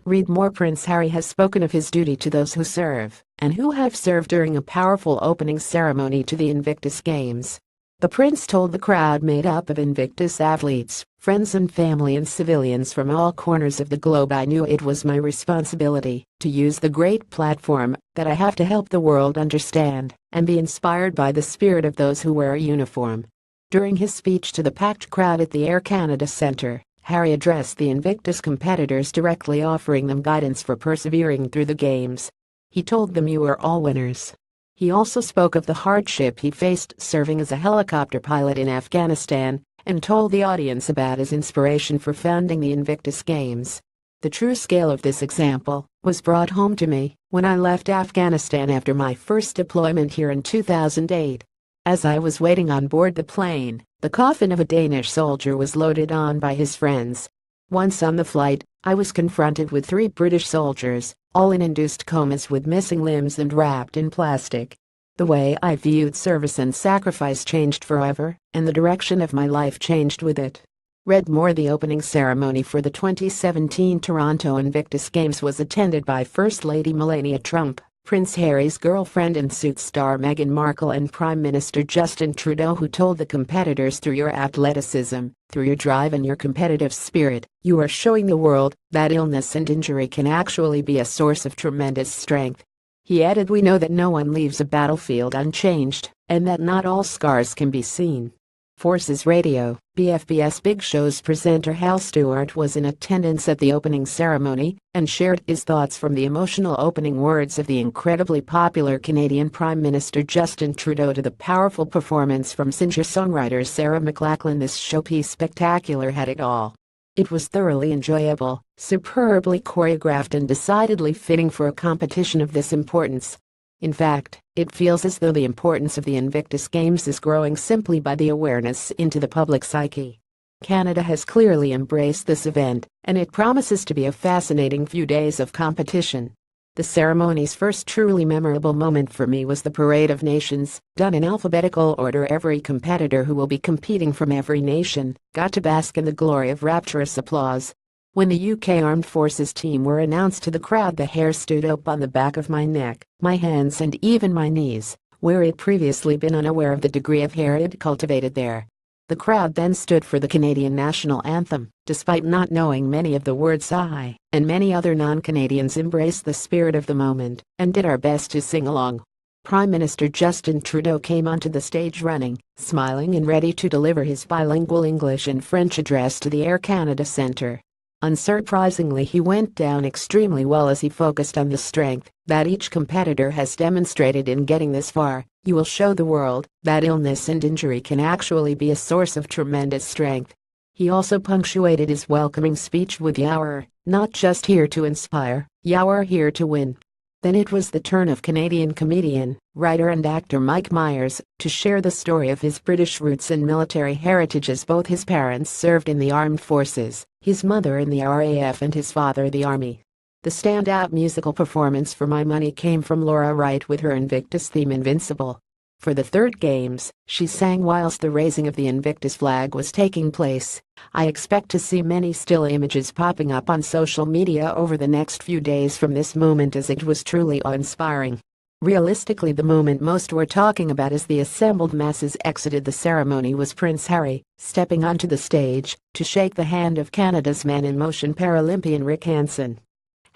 Read more. Prince Harry has spoken of his duty to those who serve and who have served during a powerful opening ceremony to the Invictus Games. The prince told the crowd made up of Invictus athletes, friends and family and civilians from all corners of the globe, "I knew it was my responsibility to use the great platform that I have to help the world understand and be inspired by the spirit of those who wear a uniform." During his speech to the packed crowd at the Air Canada Centre, Harry addressed the Invictus competitors, directly offering them guidance for persevering through the games. He told them, "You are all winners." He also spoke of the hardship he faced serving as a helicopter pilot in Afghanistan and told the audience about his inspiration for founding the Invictus Games. "The true scale of this example was brought home to me when I left Afghanistan after my first deployment here in 2008. As I was waiting on board the plane, the coffin of a Danish soldier was loaded on by his friends. Once on the flight, I was confronted with 3 British soldiers, all in induced comas with missing limbs and wrapped in plastic. The way I viewed service and sacrifice changed forever, and the direction of my life changed with it." Read more. The opening ceremony for the 2017 Toronto Invictus Games was attended by First Lady Melania Trump, Prince Harry's girlfriend and suit star Meghan Markle, and Prime Minister Justin Trudeau, who told the competitors, "Through your athleticism, through your drive and your competitive spirit, you are showing the world that illness and injury can actually be a source of tremendous strength." He added, "We know that no one leaves a battlefield unchanged, and that not all scars can be seen." Forces Radio, BFBS Big Show's presenter Hal Stewart was in attendance at the opening ceremony and shared his thoughts from the emotional opening words of the incredibly popular Canadian Prime Minister Justin Trudeau to the powerful performance from singer-songwriter Sarah McLachlan. This showpiece spectacular had it all. It was thoroughly enjoyable, superbly choreographed, and decidedly fitting for a competition of this importance. In fact, it feels as though the importance of the Invictus Games is growing simply by the awareness into the public psyche. Canada has clearly embraced this event, and it promises to be a fascinating few days of competition. The ceremony's first truly memorable moment for me was the Parade of Nations, done in alphabetical order. Every competitor who will be competing from every nation got to bask in the glory of rapturous applause. When the UK Armed Forces team were announced to the crowd, the hair stood up on the back of my neck, my hands, and even my knees, where I'd previously been unaware of the degree of hair it cultivated there. The crowd then stood for the Canadian national anthem. Despite not knowing many of the words, I and many other non-Canadians embraced the spirit of the moment and did our best to sing along. Prime Minister Justin Trudeau came onto the stage running, smiling, and ready to deliver his bilingual English and French address to the Air Canada Centre. Unsurprisingly, he went down extremely well as he focused on the strength that each competitor has demonstrated in getting this far. "You will show the world that illness and injury can actually be a source of tremendous strength." He also punctuated his welcoming speech with, "You're not just here to inspire, you're here to win." Then it was the turn of Canadian comedian, writer and actor Mike Myers to share the story of his British roots and military heritage, as both his parents served in the armed forces, his mother in the RAF and his father the Army. The standout musical performance for my money came from Laura Wright with her Invictus theme Invincible. For the third games, she sang whilst the raising of the Invictus flag was taking place. I expect to see many still images popping up on social media over the next few days from this moment, as it was truly awe-inspiring. Realistically, the moment most were talking about as the assembled masses exited the ceremony was Prince Harry stepping onto the stage to shake the hand of Canada's Man in Motion Paralympian Rick Hansen.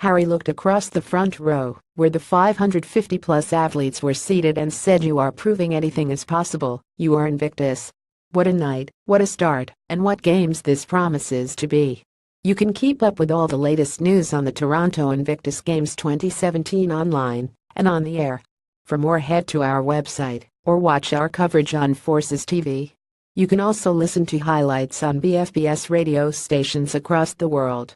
Harry looked across the front row, where the 550-plus athletes were seated, and said, "You are proving anything is possible. You are Invictus." What a night, what a start, and what games this promises to be. You can keep up with all the latest news on the Toronto Invictus Games 2017 online and on the air. For more, head to our website or watch our coverage on Forces TV. You can also listen to highlights on BFBS radio stations across the world.